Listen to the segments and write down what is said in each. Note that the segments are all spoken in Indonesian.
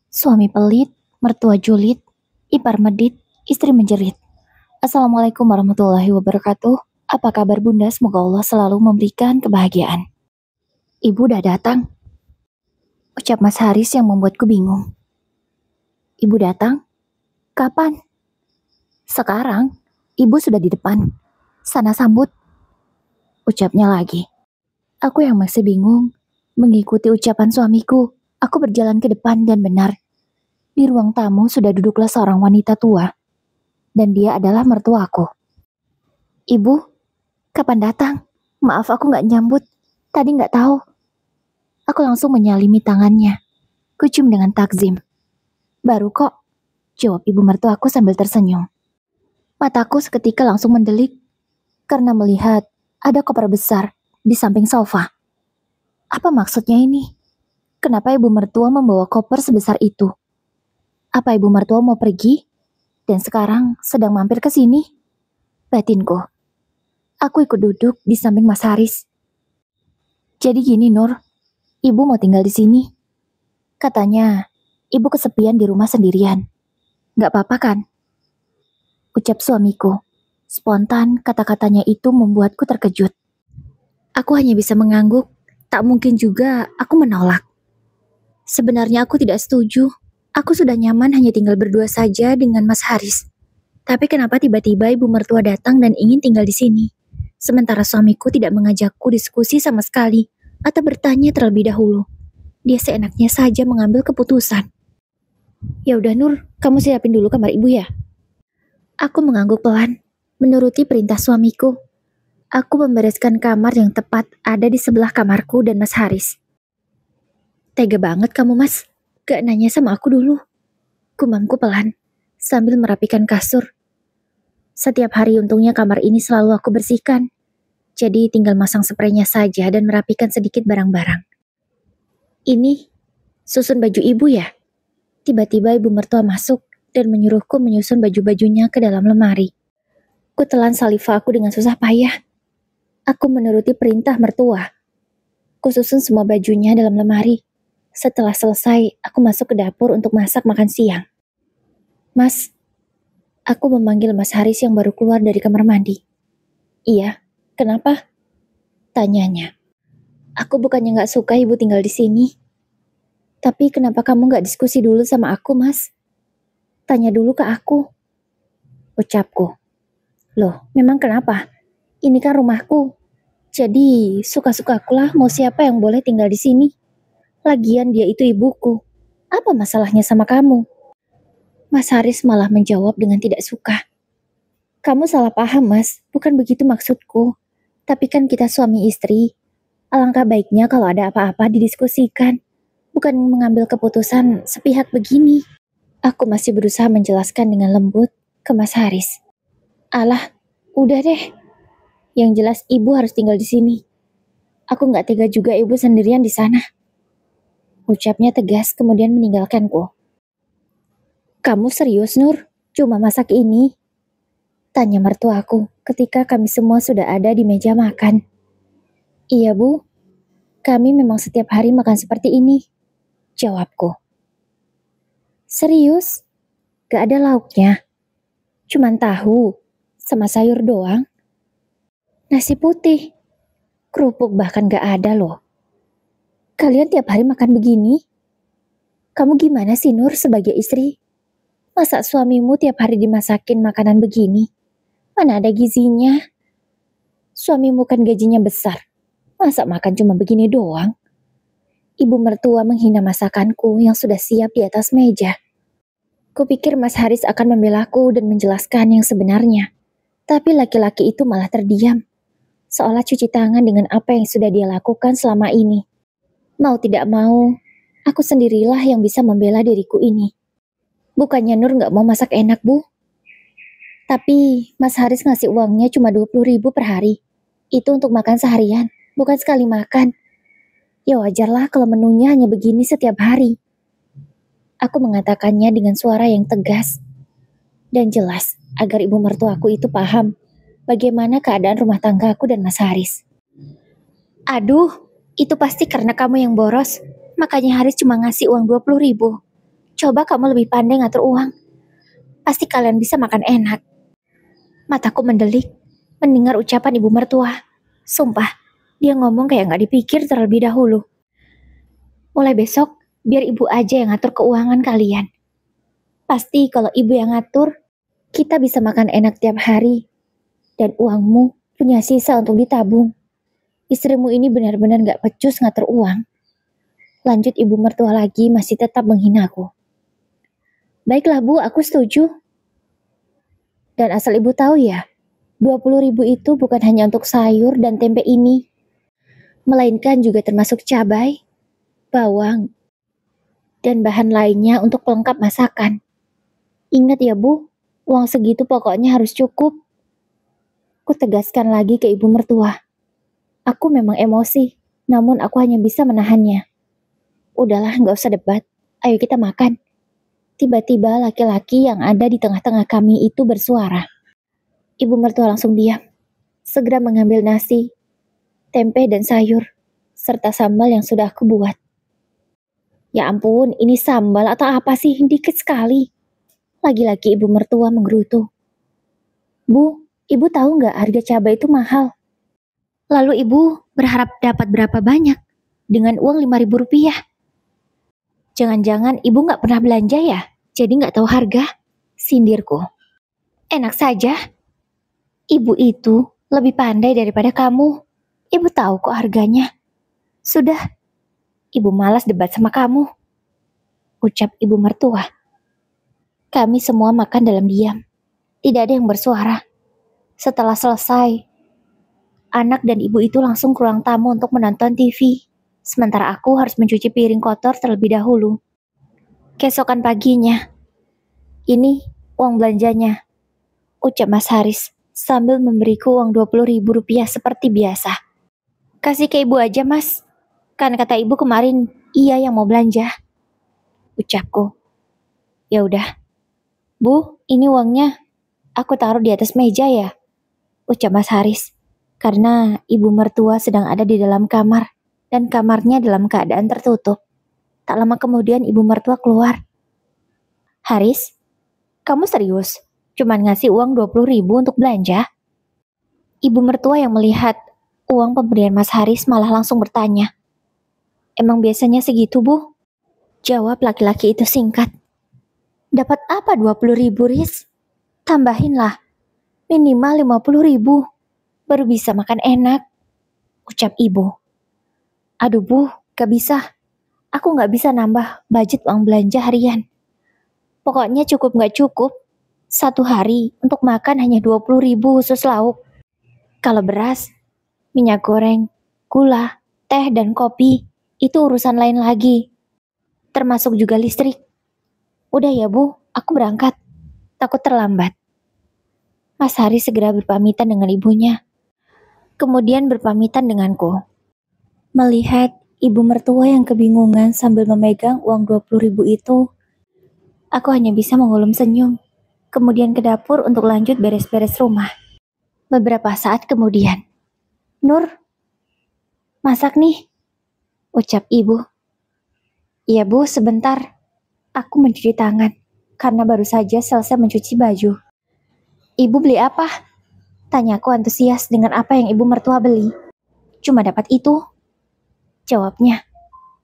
Suami pelit, mertua julid, ipar medit, istri menjerit. Assalamualaikum warahmatullahi wabarakatuh. Apa kabar bunda? Semoga Allah selalu memberikan kebahagiaan. Ibu udah datang. Ucap Mas Haris yang membuatku bingung. Ibu datang? Kapan? Sekarang. Ibu sudah di depan. Sana sambut. Ucapnya lagi. Aku yang masih bingung mengikuti ucapan suamiku. Aku berjalan ke depan dan benar. Di ruang tamu sudah duduklah seorang wanita tua. Dan dia adalah mertuaku. Ibu, kapan datang? Maaf aku gak nyambut. Tadi gak tahu. Aku langsung menyalimi tangannya. Kucium dengan takzim. Baru kok, jawab ibu mertuaku sambil tersenyum. Mataku seketika langsung mendelik karena melihat ada koper besar di samping sofa. Apa maksudnya ini? Kenapa ibu mertua membawa koper sebesar itu? Apa ibu mertua mau pergi dan sekarang sedang mampir ke sini? Batinku. Aku ikut duduk di samping Mas Haris. Jadi gini Nur, ibu mau tinggal di sini. Katanya, ibu kesepian di rumah sendirian. Gak apa-apa kan? Ucap suamiku. Spontan kata-katanya itu membuatku terkejut. Aku hanya bisa mengangguk, tak mungkin juga aku menolak. Sebenarnya aku tidak setuju. Aku sudah nyaman hanya tinggal berdua saja dengan Mas Haris. Tapi kenapa tiba-tiba ibu mertua datang dan ingin tinggal di sini? Sementara suamiku tidak mengajakku diskusi sama sekali atau bertanya terlebih dahulu. Dia seenaknya saja mengambil keputusan. Ya udah Nur, kamu siapin dulu kamar ibu ya. Aku mengangguk pelan, menuruti perintah suamiku. Aku membereskan kamar yang tepat ada di sebelah kamarku dan Mas Haris. Tega banget kamu Mas, gak nanya sama aku dulu. Gumamku pelan, sambil merapikan kasur. Setiap hari untungnya kamar ini selalu aku bersihkan. Jadi tinggal masang spraynya saja dan merapikan sedikit barang-barang. Ini, susun baju ibu ya? Tiba-tiba ibu mertua masuk dan menyuruhku menyusun baju-bajunya ke dalam lemari. Kutelan saliva aku dengan susah payah. Aku menuruti perintah mertua. Kususun semua bajunya dalam lemari. Setelah selesai, aku masuk ke dapur untuk masak makan siang. Mas, aku memanggil Mas Haris yang baru keluar dari kamar mandi. Iya, kenapa? Tanyanya. Aku bukannya gak suka ibu tinggal di sini. Tapi kenapa kamu gak diskusi dulu sama aku, Mas? Tanya dulu ke aku. Ucapku. Loh, memang kenapa? Ini kan rumahku. Jadi, suka-sukakulah mau siapa yang boleh tinggal di sini. Lagian dia itu ibuku. Apa masalahnya sama kamu? Mas Haris malah menjawab dengan tidak suka. Kamu salah paham, Mas. Bukan begitu maksudku. Tapi kan kita suami istri. Alangkah baiknya kalau ada apa-apa didiskusikan. Bukan mengambil keputusan sepihak begini. Aku masih berusaha menjelaskan dengan lembut ke Mas Haris. Alah, udah deh. Yang jelas ibu harus tinggal di sini. Aku gak tega juga ibu sendirian di sana. Ucapnya tegas kemudian meninggalkanku. Kamu serius Nur? Cuma masak ini? Tanya mertuaku ketika kami semua sudah ada di meja makan. Iya bu, kami memang setiap hari makan seperti ini. Jawabku. Serius? Gak ada lauknya? Cuman tahu, sama sayur doang? Nasi putih? Kerupuk bahkan gak ada loh. Kalian tiap hari makan begini? Kamu gimana sih Nur sebagai istri? Masa suamimu tiap hari dimasakin makanan begini? Mana ada gizinya? Suamimu kan gajinya besar. Masa makan cuma begini doang? Ibu mertua menghina masakanku yang sudah siap di atas meja. Kupikir Mas Haris akan membelaku dan menjelaskan yang sebenarnya. Tapi laki-laki itu malah terdiam. Seolah cuci tangan dengan apa yang sudah dia lakukan selama ini. Mau tidak mau, aku sendirilah yang bisa membela diriku ini. Bukannya Nur gak mau masak enak, Bu. Tapi Mas Haris ngasih uangnya cuma 20.000 per hari. Itu untuk makan seharian, bukan sekali makan. Ya wajarlah kalau menunya hanya begini setiap hari. Aku mengatakannya dengan suara yang tegas dan jelas agar ibu mertuaku itu paham bagaimana keadaan rumah tangga aku dan Mas Haris. Aduh, itu pasti karena kamu yang boros. Makanya Haris cuma ngasih uang 20.000. Coba kamu lebih pandai ngatur uang. Pasti kalian bisa makan enak. Mataku mendelik mendengar ucapan ibu mertua. Sumpah, dia ngomong kayak gak dipikir terlebih dahulu. Mulai besok, biar ibu aja yang ngatur keuangan kalian. Pasti kalau ibu yang ngatur, kita bisa makan enak tiap hari. Dan uangmu punya sisa untuk ditabung. Istrimu ini benar-benar gak pecus ngatur uang. Lanjut ibu mertua lagi masih tetap menghinaku. Baiklah Bu, aku setuju. Dan asal ibu tahu ya, 20.000 itu bukan hanya untuk sayur dan tempe ini, melainkan juga termasuk cabai, bawang, dan bahan lainnya untuk pelengkap masakan. Ingat ya Bu, uang segitu pokoknya harus cukup. Ku tegaskan lagi ke ibu mertua. Aku memang emosi, namun aku hanya bisa menahannya. Udahlah, gak usah debat. Ayo kita makan. Tiba-tiba laki-laki yang ada di tengah-tengah kami itu bersuara. Ibu mertua langsung diam. Segera mengambil nasi, tempe dan sayur, serta sambal yang sudah aku buat. Ya ampun, ini sambal atau apa sih? Dikit sekali. Lagi-lagi ibu mertua menggerutu. Bu, ibu tahu nggak harga cabai itu mahal? Lalu ibu berharap dapat berapa banyak? Dengan uang 5.000 rupiah. Jangan-jangan ibu nggak pernah belanja ya? Jadi nggak tahu harga? Sindirku. Enak saja. Ibu itu lebih pandai daripada kamu. Ibu tahu kok harganya. Sudah, ibu malas debat sama kamu. Ucap ibu mertua. Kami semua makan dalam diam. Tidak ada yang bersuara. Setelah selesai, anak dan ibu itu langsung ke ruang tamu untuk menonton TV. Sementara aku harus mencuci piring kotor terlebih dahulu. Keesokan paginya, ini uang belanjanya, ucap Mas Haris sambil memberiku uang 20.000 rupiah seperti biasa. Kasih ke ibu aja Mas, kan kata ibu kemarin iya yang mau belanja, ucapku. Ya udah, Bu, ini uangnya. Aku taruh di atas meja ya, ucap Mas Haris. Karena ibu mertua sedang ada di dalam kamar dan kamarnya dalam keadaan tertutup. Tak lama kemudian ibu mertua keluar. Haris, kamu serius? Cuman ngasih uang 20.000 untuk belanja? Ibu mertua yang melihat uang pemberian Mas Haris malah langsung bertanya. Emang biasanya segitu, Bu? Jawab laki-laki itu singkat. Dapat apa 20.000, Riz? Tambahinlah, minimal 50.000. Baru bisa makan enak, ucap ibu. Aduh Bu, gak bisa. Aku gak bisa nambah budget uang belanja harian. Pokoknya cukup gak cukup. Satu hari untuk makan hanya 20.000 khusus lauk. Kalau beras, minyak goreng, gula, teh dan kopi, itu urusan lain lagi. Termasuk juga listrik. Udah ya Bu, aku berangkat. Takut terlambat. Mas Haris segera berpamitan dengan ibunya. Kemudian berpamitan denganku. Melihat ibu mertua yang kebingungan sambil memegang uang 20.000 itu, aku hanya bisa mengulum senyum. Kemudian ke dapur untuk lanjut beres-beres rumah. Beberapa saat kemudian, Nur, masak nih, ucap ibu. Iya Bu, sebentar. Aku mencuci tangan, karena baru saja selesai mencuci baju. Ibu beli apa? Tanyaku antusias dengan apa yang ibu mertua beli. Cuma dapat itu, jawabnya,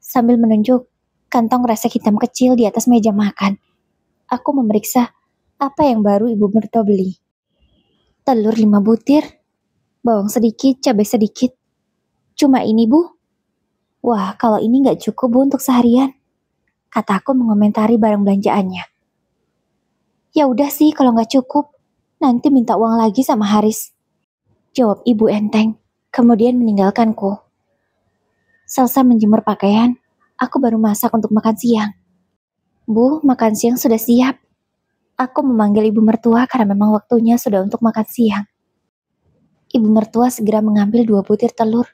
sambil menunjuk kantong resek hitam kecil di atas meja makan. Aku memeriksa apa yang baru ibu mertua beli. Telur 5 butir, bawang sedikit, cabai sedikit. Cuma ini Bu. Wah, kalau ini gak cukup Bu untuk seharian, kataku mengomentari barang belanjaannya. Ya udah sih kalau gak cukup, nanti minta uang lagi sama Haris, jawab ibu enteng, kemudian meninggalkanku. Selesai menjemur pakaian, aku baru masak untuk makan siang. Bu, makan siang sudah siap. Aku memanggil ibu mertua karena memang waktunya sudah untuk makan siang. Ibu mertua segera mengambil 2 butir telur,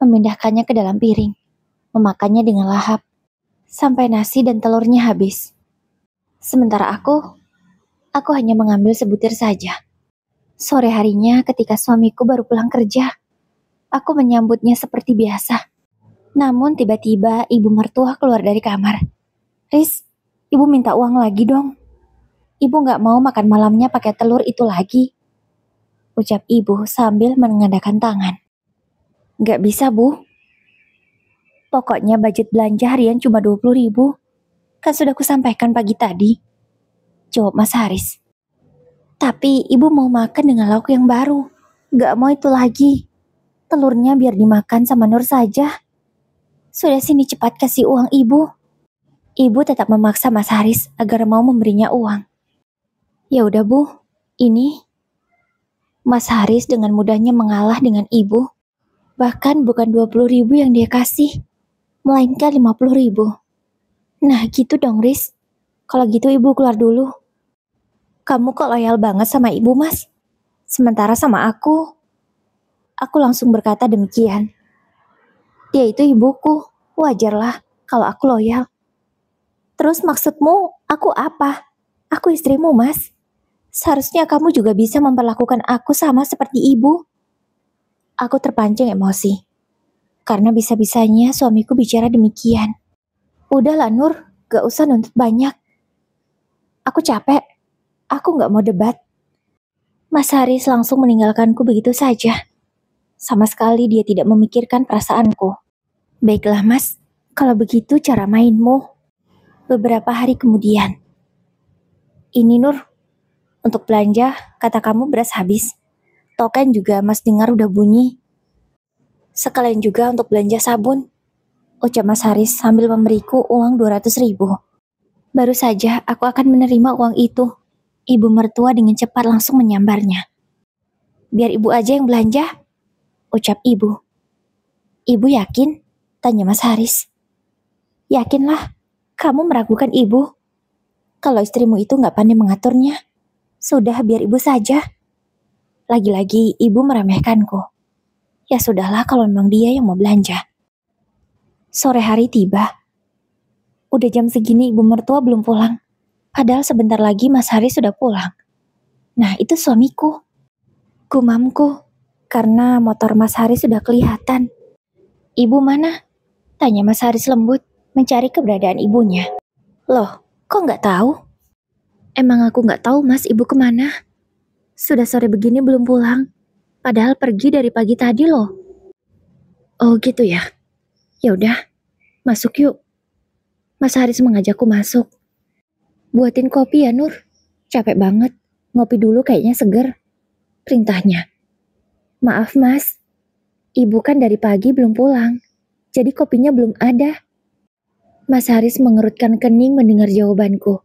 memindahkannya ke dalam piring, memakannya dengan lahap, sampai nasi dan telurnya habis. Sementara aku hanya mengambil sebutir saja. Sore harinya ketika suamiku baru pulang kerja, aku menyambutnya seperti biasa. Namun tiba-tiba ibu mertua keluar dari kamar. Riz, Ibu minta uang lagi dong. Ibu nggak mau makan malamnya pakai telur itu lagi, ucap ibu sambil menengadahkan tangan. Nggak bisa, Bu. Pokoknya budget belanja harian cuma 20.000. Kan sudah kusampaikan pagi tadi, jawab Mas Haris. Tapi ibu mau makan dengan lauk yang baru. Nggak mau itu lagi. Telurnya biar dimakan sama Nur saja. Sudah sini cepat kasih uang ibu. Ibu tetap memaksa Mas Haris agar mau memberinya uang. Ya udah Bu, ini. Mas Haris dengan mudahnya mengalah dengan ibu. Bahkan bukan 20.000 yang dia kasih, melainkan 50.000. Nah gitu dong Riz. Kalau gitu ibu keluar dulu. Kamu kok loyal banget sama ibu Mas? Sementara sama aku langsung berkata demikian. Dia itu ibuku, wajarlah kalau aku loyal. Terus maksudmu aku apa? Aku istrimu Mas. Seharusnya kamu juga bisa memperlakukan aku sama seperti ibu. Aku terpancing emosi. Karena bisa-bisanya suamiku bicara demikian. Udahlah Nur, gak usah nuntut banyak. Aku capek. Aku gak mau debat. Mas Haris langsung meninggalkanku begitu saja. Sama sekali dia tidak memikirkan perasaanku. Baiklah Mas, kalau begitu cara mainmu. Beberapa hari kemudian. Ini Nur, untuk belanja, kata kamu beras habis. Token juga Mas dengar udah bunyi. Sekalian juga untuk belanja sabun, ucap Mas Haris sambil memberiku uang 200.000. Baru saja aku akan menerima uang itu. Ibu mertua dengan cepat langsung menyambarnya. Biar ibu aja yang belanja, ucap ibu. Ibu yakin? Tanya Mas Haris. Yakinlah, kamu meragukan ibu. Kalau istrimu itu gak pandai mengaturnya, sudah biar ibu saja. Lagi-lagi ibu meremehkanku. Ya sudahlah kalau memang dia yang mau belanja. Sore hari tiba. Udah jam segini ibu mertua belum pulang. Padahal sebentar lagi Mas Haris sudah pulang. Nah itu suamiku. Gumamku, karena motor Mas Haris sudah kelihatan. Ibu mana? Tanya Mas Haris lembut, mencari keberadaan ibunya. Loh, kok nggak tahu? Emang aku nggak tahu Mas ibu kemana? Sudah sore begini belum pulang. Padahal pergi dari pagi tadi loh. Oh gitu ya. Ya udah, masuk yuk. Mas Haris mengajakku masuk. Buatin kopi ya Nur. Capek banget. Ngopi dulu kayaknya seger. Perintahnya. Maaf Mas. Ibu kan dari pagi belum pulang. Jadi kopinya belum ada. Mas Haris mengerutkan kening mendengar jawabanku.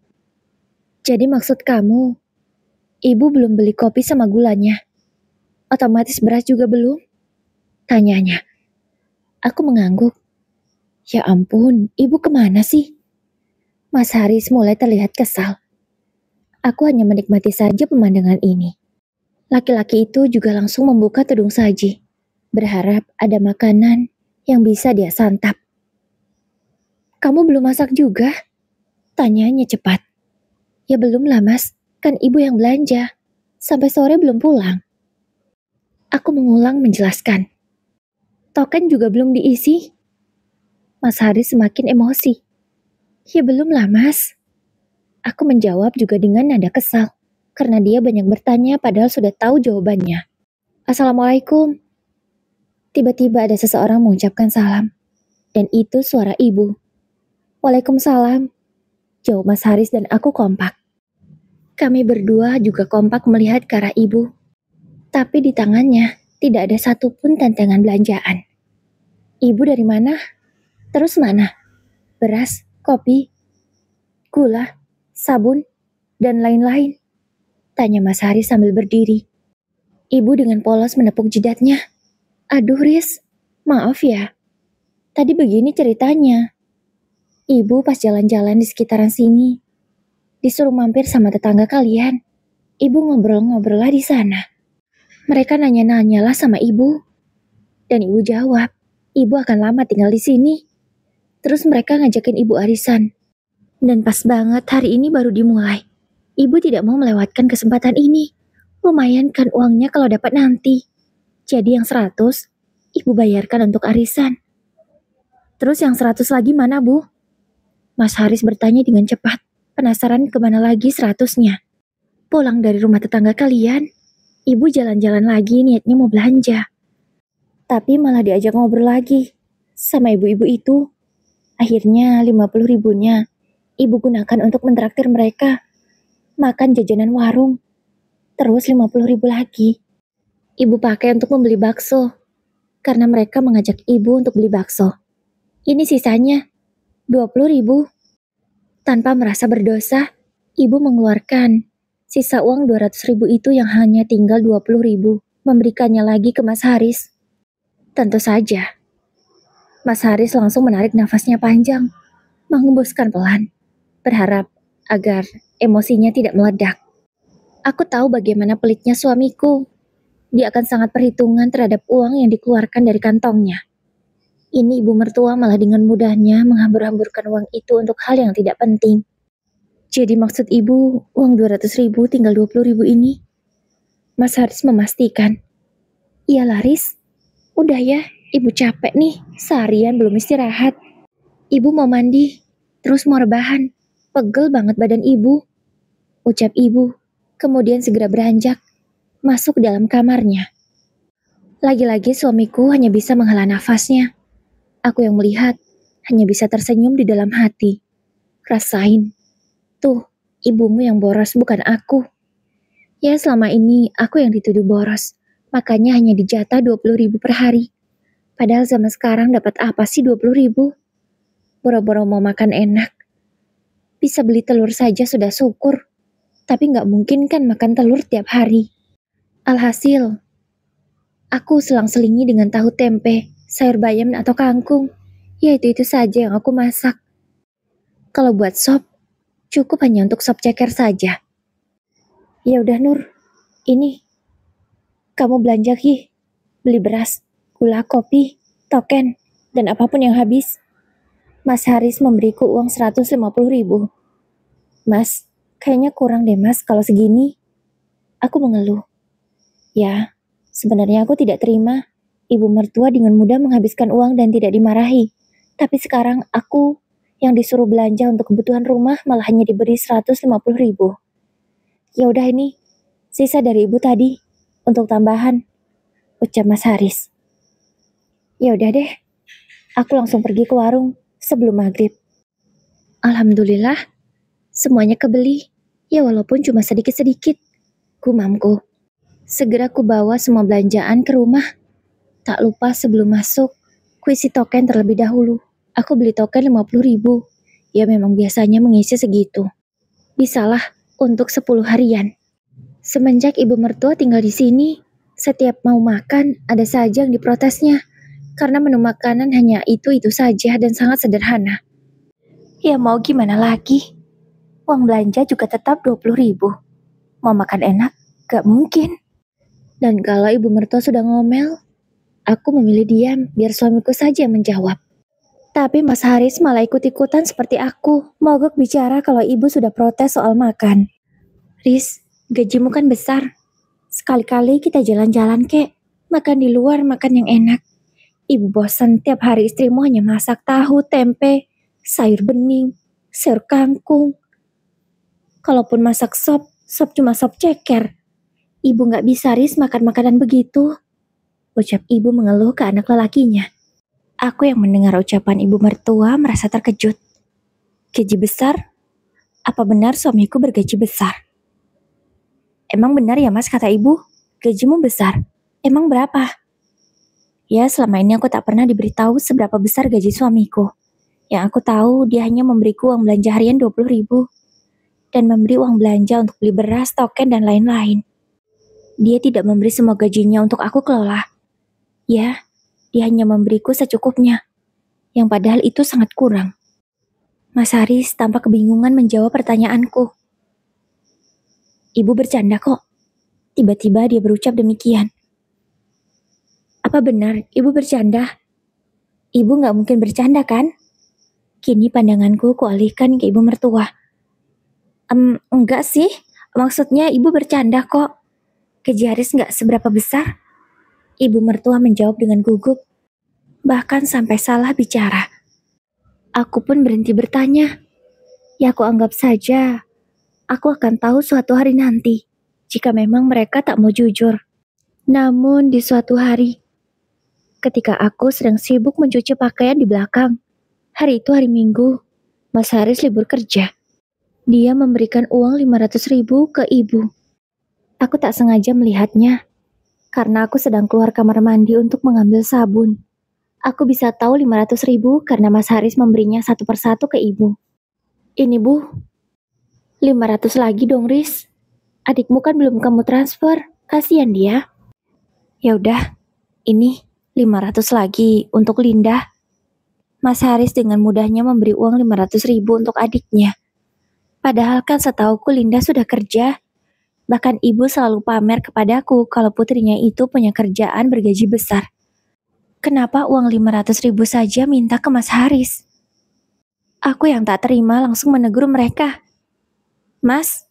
Jadi maksud kamu, ibu belum beli kopi sama gulanya? Otomatis beras juga belum? Tanyanya. Aku mengangguk. Ya ampun, ibu kemana sih? Mas Haris mulai terlihat kesal. Aku hanya menikmati saja pemandangan ini. Laki-laki itu juga langsung membuka tudung saji, berharap ada makanan yang bisa dia santap. Kamu belum masak juga? Tanyanya cepat. Ya belum lah Mas, kan ibu yang belanja. Sampai sore belum pulang. Aku mengulang menjelaskan. Token juga belum diisi. Mas Haris semakin emosi. Ya belum lah Mas. Aku menjawab juga dengan nada kesal. Karena dia banyak bertanya padahal sudah tahu jawabannya. Assalamualaikum. Tiba-tiba ada seseorang mengucapkan salam. Dan itu suara ibu. Waalaikumsalam. Jawab Mas Haris dan aku kompak. Kami berdua juga kompak melihat ke arah ibu. Tapi di tangannya tidak ada satupun tantangan belanjaan. Ibu dari mana? Terus mana? Beras, kopi, gula, sabun, dan lain-lain. Tanya Mas Haris sambil berdiri. Ibu dengan polos menepuk jidatnya. Aduh Riz, maaf ya. Tadi begini ceritanya. Ibu pas jalan-jalan di sekitaran sini, disuruh mampir sama tetangga kalian. Ibu ngobrol-ngobrol lah di sana. Mereka nanya-nanyalah sama ibu. Dan ibu jawab, ibu akan lama tinggal di sini. Terus mereka ngajakin ibu arisan. Dan pas banget hari ini baru dimulai. Ibu tidak mau melewatkan kesempatan ini. Lumayan kan uangnya kalau dapat nanti. Jadi yang 100, ibu bayarkan untuk arisan. Terus yang 100 lagi mana Bu? Mas Haris bertanya dengan cepat. Penasaran kemana lagi 100-nya? Pulang dari rumah tetangga kalian, ibu jalan-jalan lagi niatnya mau belanja. Tapi malah diajak ngobrol lagi sama ibu-ibu itu. Akhirnya 50 ribunya ibu gunakan untuk mentraktir mereka makan jajanan warung. Terus 50 ribu lagi ibu pakai untuk membeli bakso karena mereka mengajak ibu untuk beli bakso. Ini sisanya 20 ribu. Tanpa merasa berdosa, ibu mengeluarkan sisa uang 200 ribu itu yang hanya tinggal 20 ribu, memberikannya lagi ke Mas Haris. Tentu saja, Mas Haris langsung menarik nafasnya panjang, menghembuskan pelan, berharap agar emosinya tidak meledak. Aku tahu bagaimana pelitnya suamiku. Dia akan sangat perhitungan terhadap uang yang dikeluarkan dari kantongnya. Ini ibu mertua malah dengan mudahnya menghambur-hamburkan uang itu untuk hal yang tidak penting. Jadi maksud ibu, uang 200 ribu tinggal 20 ribu ini. Mas Haris memastikan. Iya Laris, udah ya, ibu capek nih, seharian belum istirahat. Ibu mau mandi, terus mau rebahan. Pegel banget badan ibu. Ucap ibu, kemudian segera beranjak, masuk ke dalam kamarnya. Lagi-lagi suamiku hanya bisa menghela nafasnya. Aku yang melihat, hanya bisa tersenyum di dalam hati. Rasain, tuh, ibumu yang boros bukan aku. Ya selama ini aku yang dituduh boros, makanya hanya dijatah 20 ribu per hari. Padahal zaman sekarang dapat apa sih 20 ribu? Boro-boro mau makan enak. Bisa beli telur saja sudah syukur, tapi nggak mungkin kan makan telur tiap hari. Alhasil, aku selang-selingi dengan tahu tempe, sayur bayam atau kangkung. Ya itu saja yang aku masak. Kalau buat sop, cukup hanya untuk sop ceker saja. Ya udah Nur, ini kamu belanja Ki, beli beras, gula, kopi, token, dan apapun yang habis. Mas Haris memberiku uang 150 ribu. Mas, kayaknya kurang deh mas kalau segini. Aku mengeluh. Ya, sebenarnya aku tidak terima. Ibu mertua dengan mudah menghabiskan uang dan tidak dimarahi. Tapi sekarang aku yang disuruh belanja untuk kebutuhan rumah malah hanya diberi 150 ribu. Ya udah ini, sisa dari ibu tadi, untuk tambahan, ucap Mas Haris. Ya udah deh, aku langsung pergi ke warung sebelum maghrib. Alhamdulillah, semuanya kebeli, ya walaupun cuma sedikit-sedikit, gumamku. Segera ku bawa semua belanjaan ke rumah. Tak lupa sebelum masuk, ku isi token terlebih dahulu. Aku beli token 50 ribu. Ya memang biasanya mengisi segitu. Bisalah untuk 10 harian. Semenjak ibu mertua tinggal di sini, setiap mau makan ada saja yang diprotesnya. Karena menu makanan hanya itu-itu saja dan sangat sederhana. Ya mau gimana lagi? Uang belanja juga tetap 20 ribu. Mau makan enak? Gak mungkin. Dan kalau ibu mertua sudah ngomel, aku memilih diam biar suamiku saja yang menjawab. Tapi Mas Haris malah ikut-ikutan seperti aku, mogok bicara kalau ibu sudah protes soal makan. Riz, gajimu kan besar. Sekali-kali kita jalan-jalan kek, makan di luar, makan yang enak. Ibu bosan tiap hari istrimu hanya masak tahu, tempe, sayur bening, sayur kangkung. Kalaupun masak sop, sop cuma sop ceker. Ibu gak bisa Riz makan makanan begitu. Ucap ibu mengeluh ke anak lelakinya. Aku yang mendengar ucapan ibu mertua merasa terkejut. Gaji besar? Apa benar suamiku bergaji besar? Emang benar ya mas kata ibu? Gajimu besar? Emang berapa? Ya selama ini aku tak pernah diberitahu seberapa besar gaji suamiku. Yang aku tahu dia hanya memberiku uang belanja harian 20 ribu. Dan memberi uang belanja untuk beli beras, token, dan lain-lain. Dia tidak memberi semua gajinya untuk aku kelola. Ya, dia hanya memberiku secukupnya. Yang padahal itu sangat kurang. Mas Haris tampak kebingungan menjawab pertanyaanku. Ibu bercanda kok. Tiba-tiba dia berucap demikian. Apa benar ibu bercanda? Ibu gak mungkin bercanda kan? Kini pandanganku kualihkan ke ibu mertua. Enggak sih, maksudnya ibu bercanda kok. Gaji Haris gak seberapa besar. Ibu mertua menjawab dengan gugup. Bahkan sampai salah bicara. Aku pun berhenti bertanya. Ya aku anggap saja, aku akan tahu suatu hari nanti, jika memang mereka tak mau jujur. Namun di suatu hari, ketika aku sedang sibuk mencuci pakaian di belakang, hari itu hari Minggu, Mas Haris libur kerja. Dia memberikan uang 500.000 ke ibu. Aku tak sengaja melihatnya, karena aku sedang keluar kamar mandi untuk mengambil sabun. Aku bisa tahu 500.000 karena Mas Haris memberinya satu persatu ke ibu. Ini bu, 500 lagi dong Riz. Adikmu kan belum kamu transfer, kasihan dia. Ya udah, ini 500 lagi untuk Linda. Mas Haris dengan mudahnya memberi uang 500.000 untuk adiknya. Padahal kan setauku Linda sudah kerja. Bahkan ibu selalu pamer kepadaku kalau putrinya itu punya kerjaan bergaji besar. Kenapa uang 500.000 saja minta ke Mas Haris? Aku yang tak terima langsung menegur mereka. Mas,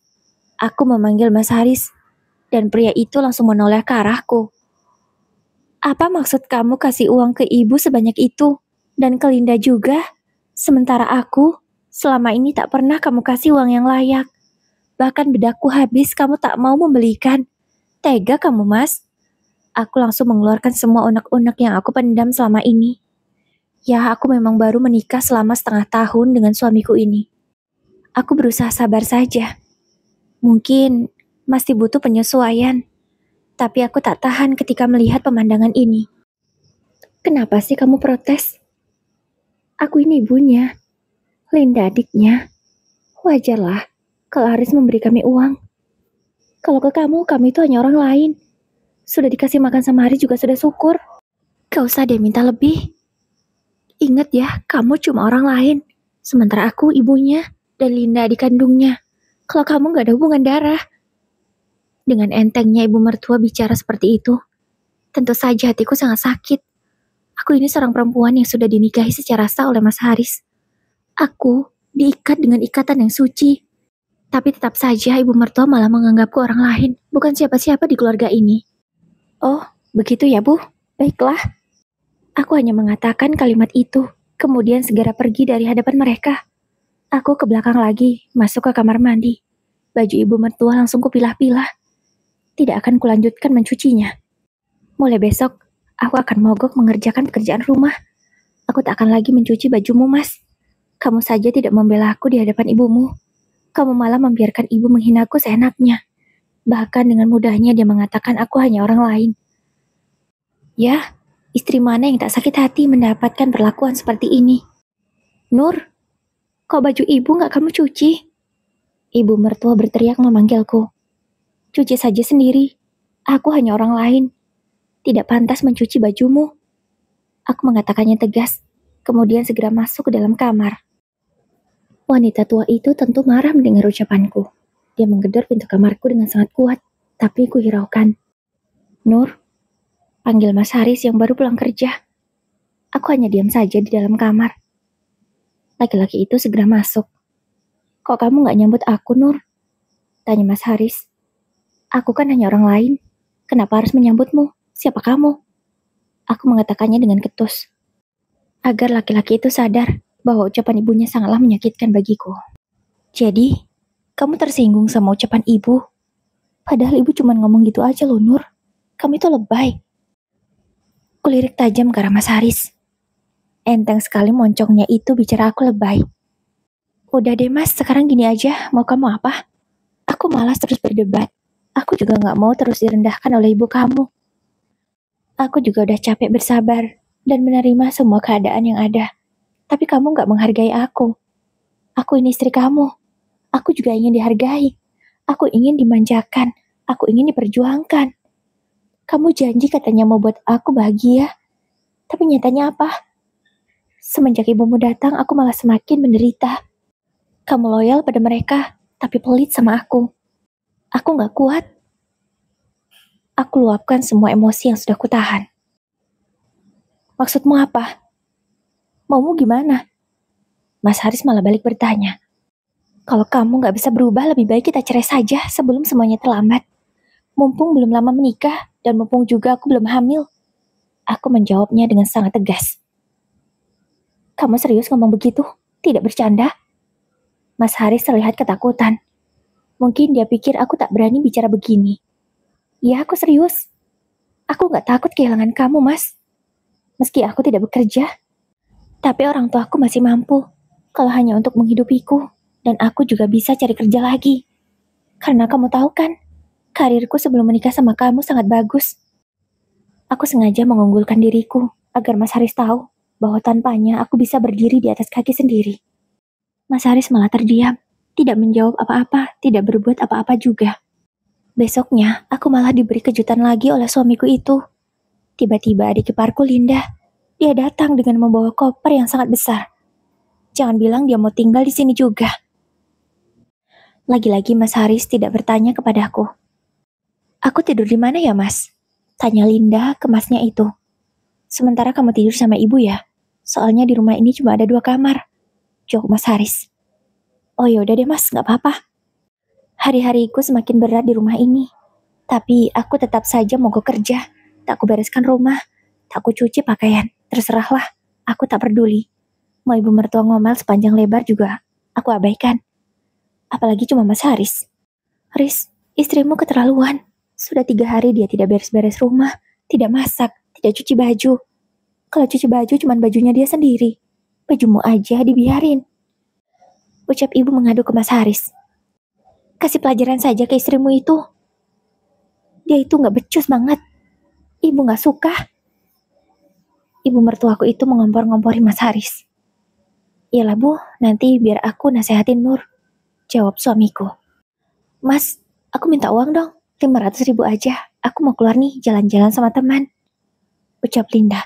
aku memanggil Mas Haris, dan pria itu langsung menoleh ke arahku. Apa maksud kamu kasih uang ke ibu sebanyak itu? Dan ke Linda juga? Sementara aku, selama ini tak pernah kamu kasih uang yang layak. Bahkan bedaku habis kamu tak mau membelikan. Tega kamu mas? Aku langsung mengeluarkan semua unek-unek yang aku pendam selama ini. Ya, aku memang baru menikah selama setengah tahun dengan suamiku ini. Aku berusaha sabar saja. Mungkin masih butuh penyesuaian. Tapi aku tak tahan ketika melihat pemandangan ini. Kenapa sih kamu protes? Aku ini ibunya. Linda adiknya. Wajarlah kalau Haris memberi kami uang. Kalau ke kamu itu hanya orang lain. Sudah dikasih makan sama Haris juga sudah syukur. Gak usah dia minta lebih. Ingat ya, kamu cuma orang lain. Sementara aku ibunya dan Linda adik kandungnya. Kalau kamu gak ada hubungan darah. Dengan entengnya ibu mertua bicara seperti itu, tentu saja hatiku sangat sakit. Aku ini seorang perempuan yang sudah dinikahi secara sah oleh Mas Haris. Aku diikat dengan ikatan yang suci. Tapi tetap saja ibu mertua malah menganggapku orang lain, bukan siapa-siapa di keluarga ini. Oh, begitu ya Bu? Baiklah. Aku hanya mengatakan kalimat itu, kemudian segera pergi dari hadapan mereka. Aku ke belakang lagi, masuk ke kamar mandi. Baju ibu mertua langsung kupilah-pilah. Tidak akan kulanjutkan mencucinya. Mulai besok, aku akan mogok mengerjakan pekerjaan rumah. Aku tak akan lagi mencuci bajumu, Mas. Kamu saja tidak membela aku di hadapan ibumu. Kamu malah membiarkan ibu menghinaku seenaknya. Bahkan dengan mudahnya dia mengatakan aku hanya orang lain. Ya, istri mana yang tak sakit hati mendapatkan perlakuan seperti ini? Nur, kok baju ibu gak kamu cuci? Ibu mertua berteriak memanggilku. Cuci saja sendiri. Aku hanya orang lain. Tidak pantas mencuci bajumu. Aku mengatakannya tegas, kemudian segera masuk ke dalam kamar. Wanita tua itu tentu marah mendengar ucapanku. Dia menggedor pintu kamarku dengan sangat kuat, tapi ku hiraukan. Nur, panggil Mas Haris yang baru pulang kerja. Aku hanya diam saja di dalam kamar. Laki-laki itu segera masuk. Kok kamu gak nyambut aku, Nur? Tanya Mas Haris. Aku kan hanya orang lain. Kenapa harus menyambutmu? Siapa kamu? Aku mengatakannya dengan ketus. Agar laki-laki itu sadar bahwa ucapan ibunya sangatlah menyakitkan bagiku. Jadi, kamu tersinggung sama ucapan ibu? Padahal ibu cuma ngomong gitu aja loh, Nur. Kamu itu lebay. Kulirik tajam ke arah Mas Haris. Enteng sekali moncongnya itu bicara aku lebay. Udah deh mas, sekarang gini aja, mau kamu apa? Aku malas terus berdebat. Aku juga gak mau terus direndahkan oleh ibu kamu. Aku juga udah capek bersabar dan menerima semua keadaan yang ada. Tapi kamu gak menghargai aku. Aku ini istri kamu. Aku juga ingin dihargai. Aku ingin dimanjakan. Aku ingin diperjuangkan. Kamu janji katanya mau buat aku bahagia. Tapi nyatanya apa? Semenjak ibumu datang, aku malah semakin menderita. Kamu loyal pada mereka, tapi pelit sama aku. Aku gak kuat. Aku luapkan semua emosi yang sudah kutahan. Maksudmu apa? Maumu gimana? Mas Haris malah balik bertanya. Kalau kamu gak bisa berubah, lebih baik kita cerai saja sebelum semuanya terlambat. Mumpung belum lama menikah, dan mumpung juga aku belum hamil. Aku menjawabnya dengan sangat tegas. Kamu serius ngomong begitu? Tidak bercanda? Mas Haris terlihat ketakutan. Mungkin dia pikir aku tak berani bicara begini. Ya, aku serius. Aku gak takut kehilangan kamu, Mas. Meski aku tidak bekerja. Tapi orang tuaku masih mampu. Kalau hanya untuk menghidupiku. Dan aku juga bisa cari kerja lagi. Karena kamu tahu kan, karirku sebelum menikah sama kamu sangat bagus. Aku sengaja mengunggulkan diriku agar Mas Haris tahu bahwa tanpanya aku bisa berdiri di atas kaki sendiri. Mas Haris malah terdiam, tidak menjawab apa-apa, tidak berbuat apa-apa juga. Besoknya, aku malah diberi kejutan lagi oleh suamiku itu. Tiba-tiba adik iparku Linda, dia datang dengan membawa koper yang sangat besar. Jangan bilang dia mau tinggal di sini juga. Lagi-lagi Mas Haris tidak bertanya kepadaku. Aku tidur di mana ya, Mas? Tanya Linda ke masnya itu. Sementara kamu tidur sama ibu ya? Soalnya di rumah ini cuma ada 2 kamar. Jawab Mas Haris. Oh yaudah deh Mas, gak apa-apa. Hari-hariku semakin berat di rumah ini. Tapi aku tetap saja mogok kerja. Tak ku bereskan rumah. Tak ku cuci pakaian. Terserahlah, aku tak peduli. Mau ibu mertua ngomel sepanjang lebar juga, aku abaikan. Apalagi cuma Mas Haris. Haris, istrimu keterlaluan. Sudah 3 hari dia tidak beres-beres rumah, tidak masak, tidak cuci baju. Kalau cuci baju cuma bajunya dia sendiri. Bajumu aja dibiarin. Ucap ibu mengadu ke Mas Haris. Kasih pelajaran saja ke istrimu itu. Dia itu gak becus banget. Ibu gak suka. Ibu mertuaku itu mengompor-ngompori Mas Haris. Iyalah Bu, nanti biar aku nasehatin Nur. Jawab suamiku. Mas, aku minta uang dong. 500.000 aja. Aku mau keluar nih jalan-jalan sama teman. Ucap Linda.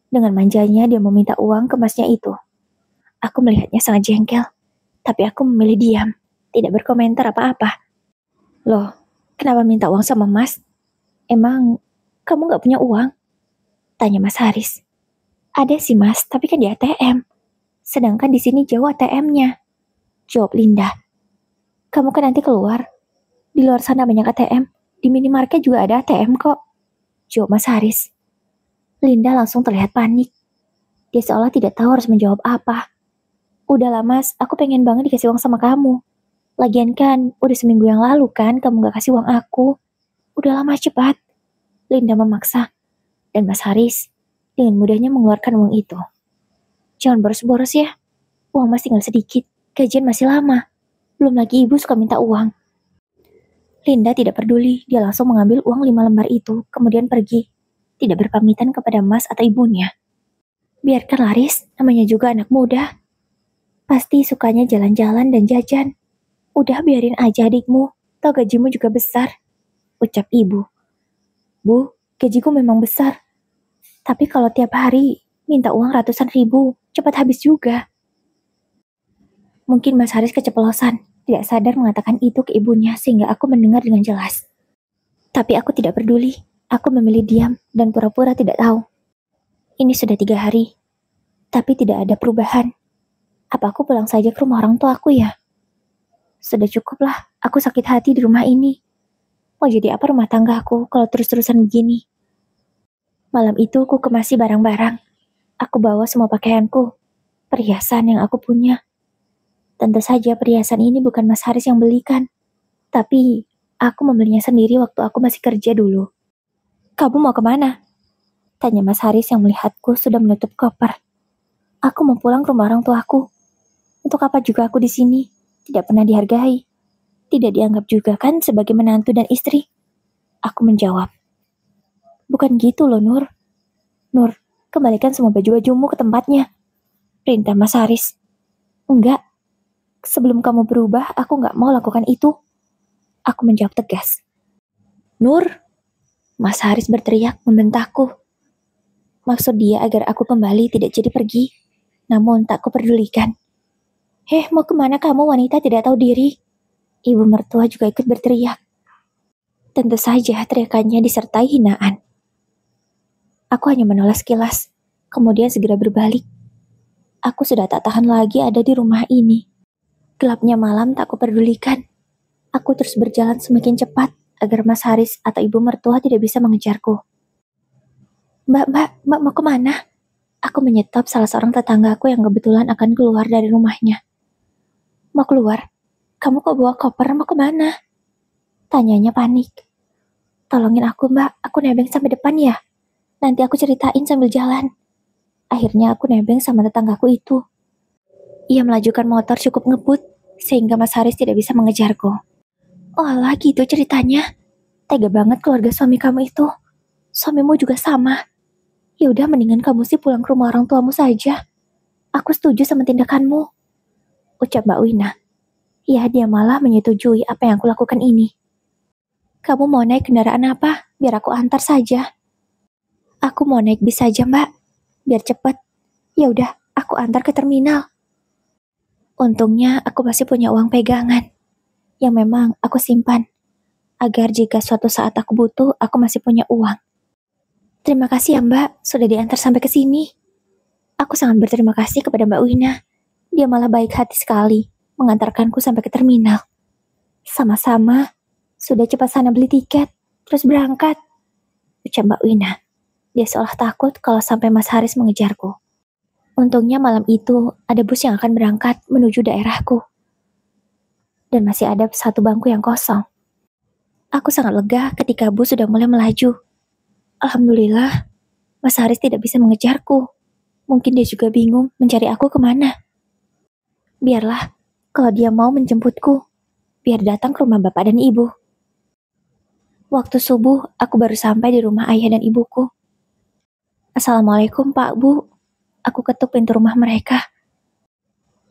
Dengan manjanya dia meminta uang ke masnya itu. Aku melihatnya sangat jengkel. Tapi aku memilih diam. Tidak berkomentar apa-apa. Loh, kenapa minta uang sama Mas? Emang kamu gak punya uang? Tanya Mas Haris. Ada sih Mas, tapi kan di ATM. Sedangkan di sini jauh ATM-nya. Jawab Linda. Kamu kan nanti keluar. Di luar sana banyak ATM. Di minimarket juga ada ATM kok. Jawab Mas Haris. Linda langsung terlihat panik. Dia seolah tidak tahu harus menjawab apa. Udahlah Mas, aku pengen banget dikasih uang sama kamu. Lagian kan, udah seminggu yang lalu kan kamu gak kasih uang aku. Udahlah Mas, cepat. Linda memaksa. Dan Mas Haris dengan mudahnya mengeluarkan uang itu. Jangan boros-boros ya. Uang Mas tinggal sedikit. Gajian masih lama. Belum lagi ibu suka minta uang. Linda tidak peduli. Dia langsung mengambil uang 5 lembar itu. Kemudian pergi. Tidak berpamitan kepada Mas atau ibunya. Biarkan Laris, namanya juga anak muda. Pasti sukanya jalan-jalan dan jajan. Udah biarin aja adikmu. Toh gajimu juga besar. Ucap ibu. Bu, gajiku memang besar. Tapi kalau tiap hari minta uang ratusan ribu, cepat habis juga. Mungkin Mas Haris keceplosan, tidak sadar mengatakan itu ke ibunya sehingga aku mendengar dengan jelas. Tapi aku tidak peduli, aku memilih diam dan pura-pura tidak tahu. Ini sudah 3 hari, tapi tidak ada perubahan. Apa aku pulang saja ke rumah orang tua aku ya? Sudah cukuplah, aku sakit hati di rumah ini. Mau jadi apa rumah tangga aku kalau terus-terusan begini? Malam itu aku kemasi barang-barang. Aku bawa semua pakaianku, perhiasan yang aku punya. Tentu saja perhiasan ini bukan Mas Haris yang belikan. Tapi aku membelinya sendiri waktu aku masih kerja dulu. Kamu mau kemana? Tanya Mas Haris yang melihatku sudah menutup koper. Aku mau pulang ke rumah orang tuaku. Untuk apa juga aku di sini? Tidak pernah dihargai. Tidak dianggap juga kan sebagai menantu dan istri? Aku menjawab. Bukan gitu loh Nur. Nur, kembalikan semua baju-bajumu ke tempatnya. Perintah Mas Haris. Enggak. Sebelum kamu berubah, aku gak mau lakukan itu. Aku menjawab tegas. Nur, Mas Haris berteriak membentakku. Maksud dia agar aku kembali tidak jadi pergi. Namun tak kuperdulikan. Mau kemana kamu wanita tidak tahu diri? Ibu mertua juga ikut berteriak. Tentu saja teriakannya disertai hinaan. Aku hanya menoleh sekilas, kemudian segera berbalik. Aku sudah tak tahan lagi ada di rumah ini. Gelapnya malam tak kuperdulikan. Aku terus berjalan semakin cepat agar Mas Haris atau ibu mertua tidak bisa mengejarku. Mbak mau kemana? Aku menyetop salah seorang tetanggaku yang kebetulan akan keluar dari rumahnya. Mau keluar? Kamu kok bawa koper, mau kemana? Tanyanya panik. Tolongin aku mbak, aku nebeng sampai depan ya. Nanti aku ceritain sambil jalan. Akhirnya aku nebeng sama tetanggaku itu. Ia melajukan motor cukup ngebut, sehingga Mas Haris tidak bisa mengejarku. Oh alah gitu ceritanya. Tega banget keluarga suami kamu itu. Suamimu juga sama. Ya udah mendingan kamu sih pulang ke rumah orang tuamu saja. Aku setuju sama tindakanmu, ucap Mbak Wina. Ya dia malah menyetujui apa yang aku lakukan ini. Kamu mau naik kendaraan apa? Biar aku antar saja. Aku mau naik bis saja mbak, biar cepet. Ya udah, aku antar ke terminal. Untungnya aku masih punya uang pegangan, yang memang aku simpan, agar jika suatu saat aku butuh, aku masih punya uang. Terima kasih ya mbak, sudah diantar sampai ke sini. Aku sangat berterima kasih kepada Mbak Wina. Dia malah baik hati sekali, mengantarkanku sampai ke terminal. Sama-sama, sudah cepat sana beli tiket, terus berangkat, ucap Mbak Wina. Dia seolah takut kalau sampai Mas Haris mengejarku. Untungnya malam itu ada bus yang akan berangkat menuju daerahku. Dan masih ada satu bangku yang kosong. Aku sangat lega ketika bus sudah mulai melaju. Alhamdulillah, Mas Haris tidak bisa mengejarku. Mungkin dia juga bingung mencari aku kemana. Biarlah, kalau dia mau menjemputku, biar datang ke rumah bapak dan ibu. Waktu subuh, aku baru sampai di rumah ayah dan ibuku. Assalamualaikum Pak Bu. Aku ketuk pintu rumah mereka.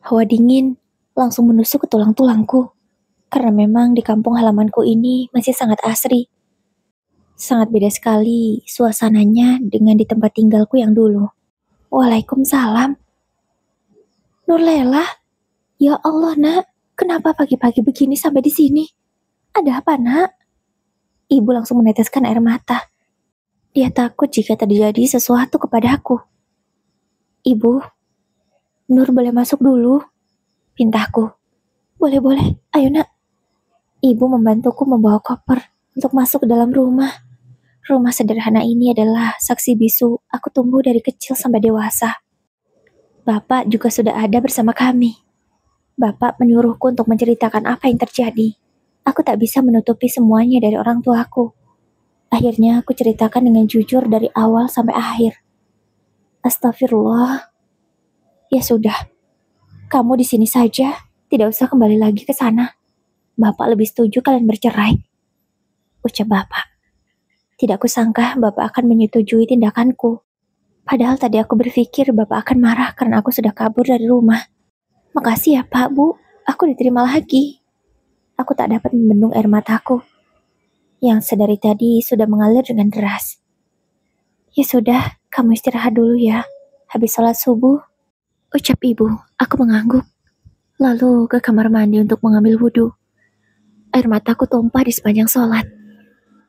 Hawa dingin langsung menusuk ke tulang-tulangku. Karena memang di kampung halamanku ini masih sangat asri. Sangat beda sekali suasananya dengan di tempat tinggalku yang dulu. Waalaikumsalam. Nurlela, ya Allah nak, kenapa pagi-pagi begini sampai di sini? Ada apa nak? Ibu langsung meneteskan air mata. Dia takut jika terjadi sesuatu kepadaku. Ibu, Nur boleh masuk dulu? Pintaku. Boleh-boleh, ayo nak. Ibu membantuku membawa koper untuk masuk ke dalam rumah. Rumah sederhana ini adalah saksi bisu aku tumbuh dari kecil sampai dewasa. Bapak juga sudah ada bersama kami. Bapak menyuruhku untuk menceritakan apa yang terjadi. Aku tak bisa menutupi semuanya dari orang tuaku. Akhirnya aku ceritakan dengan jujur dari awal sampai akhir. Astagfirullah. Ya sudah, kamu di sini saja, tidak usah kembali lagi ke sana. Bapak lebih setuju kalian bercerai, ucap bapak. Tidak kusangka bapak akan menyetujui tindakanku. Padahal tadi aku berpikir bapak akan marah karena aku sudah kabur dari rumah. Makasih ya Pak, Bu, aku diterima lagi. Aku tak dapat membendung air mataku, yang sedari tadi sudah mengalir dengan deras. Ya sudah, kamu istirahat dulu ya. Habis sholat subuh, ucap ibu. Aku mengangguk, lalu ke kamar mandi untuk mengambil wudhu. Air mataku tumpah di sepanjang sholat.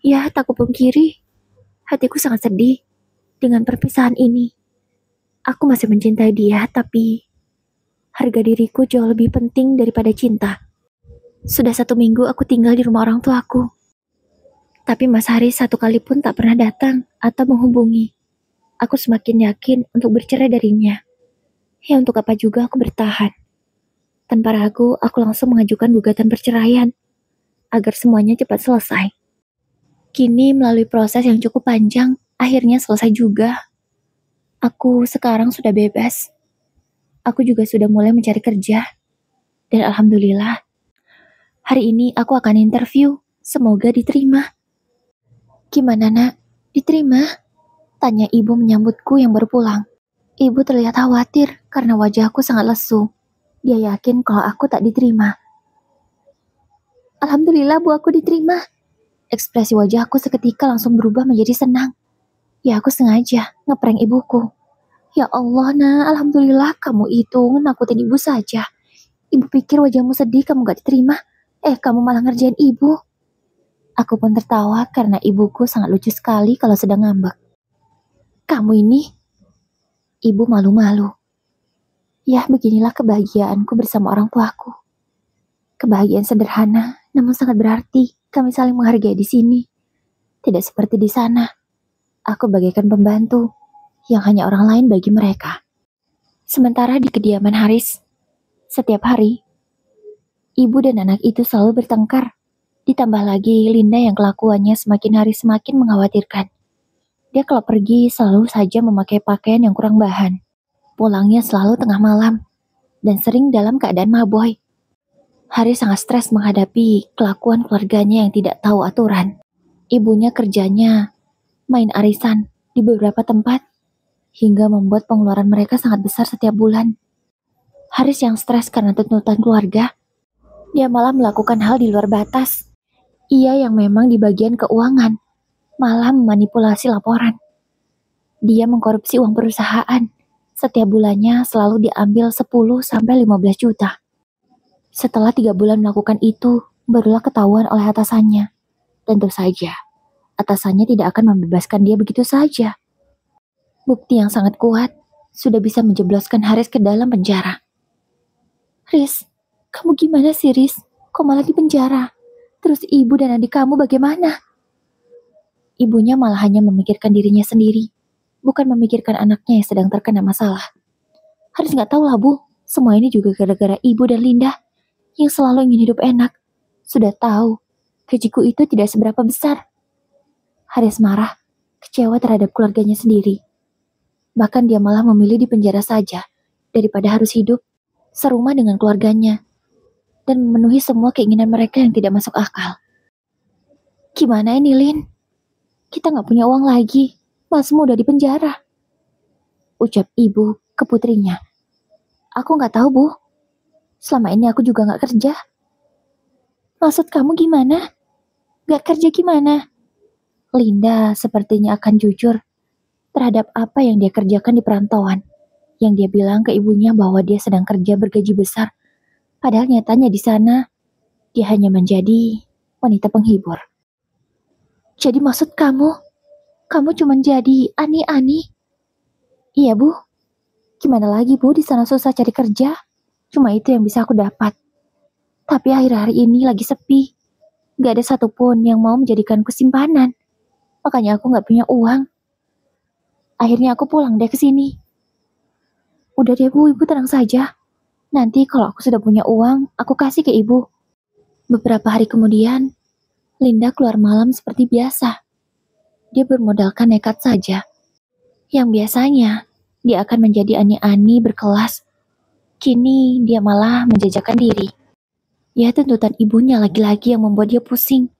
Ya, tak kupungkiri, hatiku sangat sedih dengan perpisahan ini. Aku masih mencintai dia, tapi harga diriku jauh lebih penting daripada cinta. Sudah 1 minggu aku tinggal di rumah orang tuaku. Tapi Mas Haris satu kali pun tak pernah datang atau menghubungi. Aku semakin yakin untuk bercerai darinya. Ya untuk apa juga aku bertahan. Tanpa ragu, aku langsung mengajukan gugatan perceraian agar semuanya cepat selesai. Kini melalui proses yang cukup panjang, akhirnya selesai juga. Aku sekarang sudah bebas. Aku juga sudah mulai mencari kerja. Dan alhamdulillah, hari ini aku akan interview. Semoga diterima. Gimana nak? Diterima? Tanya ibu menyambutku yang baru pulang. Ibu terlihat khawatir karena wajahku sangat lesu. Dia yakin kalau aku tak diterima. Alhamdulillah bu, aku diterima. Ekspresi wajahku seketika langsung berubah menjadi senang. Ya aku sengaja ngeprank ibuku. Ya Allah nah, alhamdulillah kamu itu nakutin ibu saja. Ibu pikir wajahmu sedih kamu gak diterima. Kamu malah ngerjain ibu. Aku pun tertawa karena ibuku sangat lucu sekali kalau sedang ngambek. Kamu ini, ibu malu-malu. Ya beginilah kebahagiaanku bersama orang tuaku. Kebahagiaan sederhana, namun sangat berarti. Kami saling menghargai di sini. Tidak seperti di sana. Aku bagaikan pembantu yang hanya orang lain bagi mereka. Sementara di kediaman Haris, setiap hari Ibu dan anak itu selalu bertengkar. Ditambah lagi Linda yang kelakuannya semakin hari semakin mengkhawatirkan. Dia kalau pergi selalu saja memakai pakaian yang kurang bahan. Pulangnya selalu tengah malam dan sering dalam keadaan maboi. Haris sangat stres menghadapi kelakuan keluarganya yang tidak tahu aturan. Ibunya kerjanya main arisan di beberapa tempat hingga membuat pengeluaran mereka sangat besar setiap bulan. Haris yang stres karena tuntutan keluarga, dia malah melakukan hal di luar batas. Ia yang memang di bagian keuangan, malah memanipulasi laporan. Dia mengkorupsi uang perusahaan. Setiap bulannya selalu diambil 10-15 juta. Setelah 3 bulan melakukan itu, barulah ketahuan oleh atasannya. Tentu saja, atasannya tidak akan membebaskan dia begitu saja. Bukti yang sangat kuat sudah bisa menjebloskan Haris ke dalam penjara. Riz, kamu gimana sih Riz? Kok malah di penjara? Terus ibu dan adik kamu bagaimana? Ibunya malah hanya memikirkan dirinya sendiri, bukan memikirkan anaknya yang sedang terkena masalah. Haris nggak tahu lah Bu, semua ini juga gara-gara ibu dan Linda yang selalu ingin hidup enak. Sudah tahu, gajiku itu tidak seberapa besar. Haris marah, kecewa terhadap keluarganya sendiri. Bahkan dia malah memilih di penjara saja, daripada harus hidup serumah dengan keluarganya, dan memenuhi semua keinginan mereka yang tidak masuk akal. Gimana ini, Lin? Kita nggak punya uang lagi, masmu udah di penjara. Ucap ibu ke putrinya. Aku nggak tahu, Bu. Selama ini aku juga nggak kerja. Maksud kamu gimana? Nggak kerja gimana? Linda sepertinya akan jujur terhadap apa yang dia kerjakan di perantauan. Yang dia bilang ke ibunya bahwa dia sedang kerja bergaji besar. Padahal nyatanya di sana, dia hanya menjadi wanita penghibur. Jadi maksud kamu cuma jadi ani-ani? Iya Bu. Gimana lagi Bu, di sana susah cari kerja. Cuma itu yang bisa aku dapat. Tapi akhir-hari ini lagi sepi. Gak ada satupun yang mau menjadikanku simpanan. Makanya aku gak punya uang. Akhirnya aku pulang deh ke sini. Udah deh Bu, Ibu tenang saja. Nanti kalau aku sudah punya uang, aku kasih ke Ibu. Beberapa hari kemudian, Linda keluar malam seperti biasa. Dia bermodalkan nekat saja. Yang biasanya, dia akan menjadi ani-ani berkelas. Kini, dia malah menjajakan diri. Ya, tuntutan ibunya lagi-lagi yang membuat dia pusing.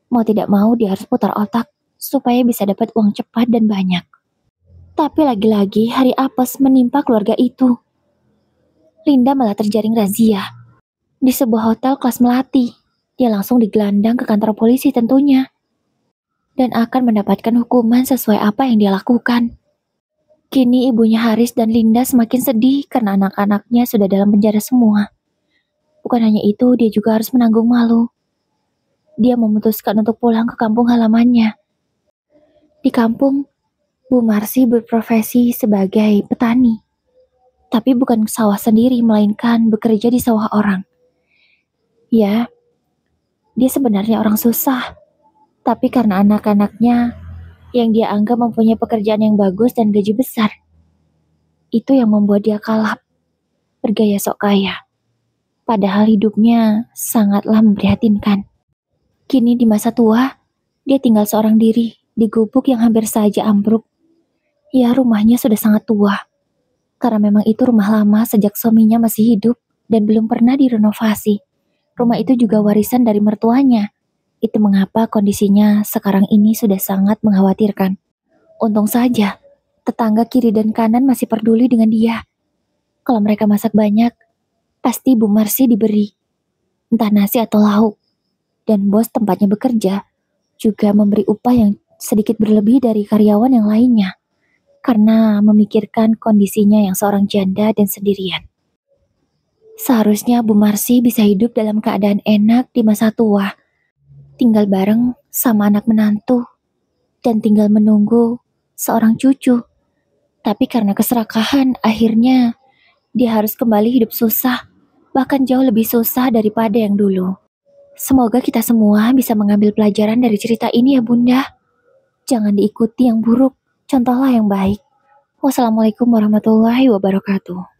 Mau tidak mau, dia harus putar otak supaya bisa dapat uang cepat dan banyak. Tapi lagi-lagi hari apes menimpa keluarga itu. Linda malah terjaring razia. Di sebuah hotel kelas melati, dia langsung digelandang ke kantor polisi tentunya. Dan akan mendapatkan hukuman sesuai apa yang dia lakukan. Kini ibunya Haris dan Linda semakin sedih karena anak-anaknya sudah dalam penjara semua. Bukan hanya itu, dia juga harus menanggung malu. Dia memutuskan untuk pulang ke kampung halamannya. Di kampung, Bu Marsi berprofesi sebagai petani. Tapi bukan sawah sendiri, melainkan bekerja di sawah orang. Ya, dia sebenarnya orang susah. Tapi karena anak-anaknya yang dia anggap mempunyai pekerjaan yang bagus dan gaji besar, itu yang membuat dia kalap, bergaya sok kaya. Padahal hidupnya sangatlah memprihatinkan. Kini di masa tua, dia tinggal seorang diri di gubuk yang hampir saja ambruk. Ya, rumahnya sudah sangat tua. Karena memang itu rumah lama sejak suaminya masih hidup dan belum pernah direnovasi. Rumah itu juga warisan dari mertuanya. Itu mengapa kondisinya sekarang ini sudah sangat mengkhawatirkan. Untung saja, tetangga kiri dan kanan masih peduli dengan dia. Kalau mereka masak banyak, pasti Bu Marsi diberi. Entah nasi atau lauk. Dan bos tempatnya bekerja juga memberi upah yang sedikit berlebih dari karyawan yang lainnya. Karena memikirkan kondisinya yang seorang janda dan sendirian. Seharusnya Bu Marsi bisa hidup dalam keadaan enak di masa tua. Tinggal bareng sama anak menantu. Dan tinggal menunggu seorang cucu. Tapi karena keserakahan, akhirnya dia harus kembali hidup susah. Bahkan jauh lebih susah daripada yang dulu. Semoga kita semua bisa mengambil pelajaran dari cerita ini ya Bunda. Jangan diikuti yang buruk. Contohlah yang baik. Wassalamualaikum warahmatullahi wabarakatuh.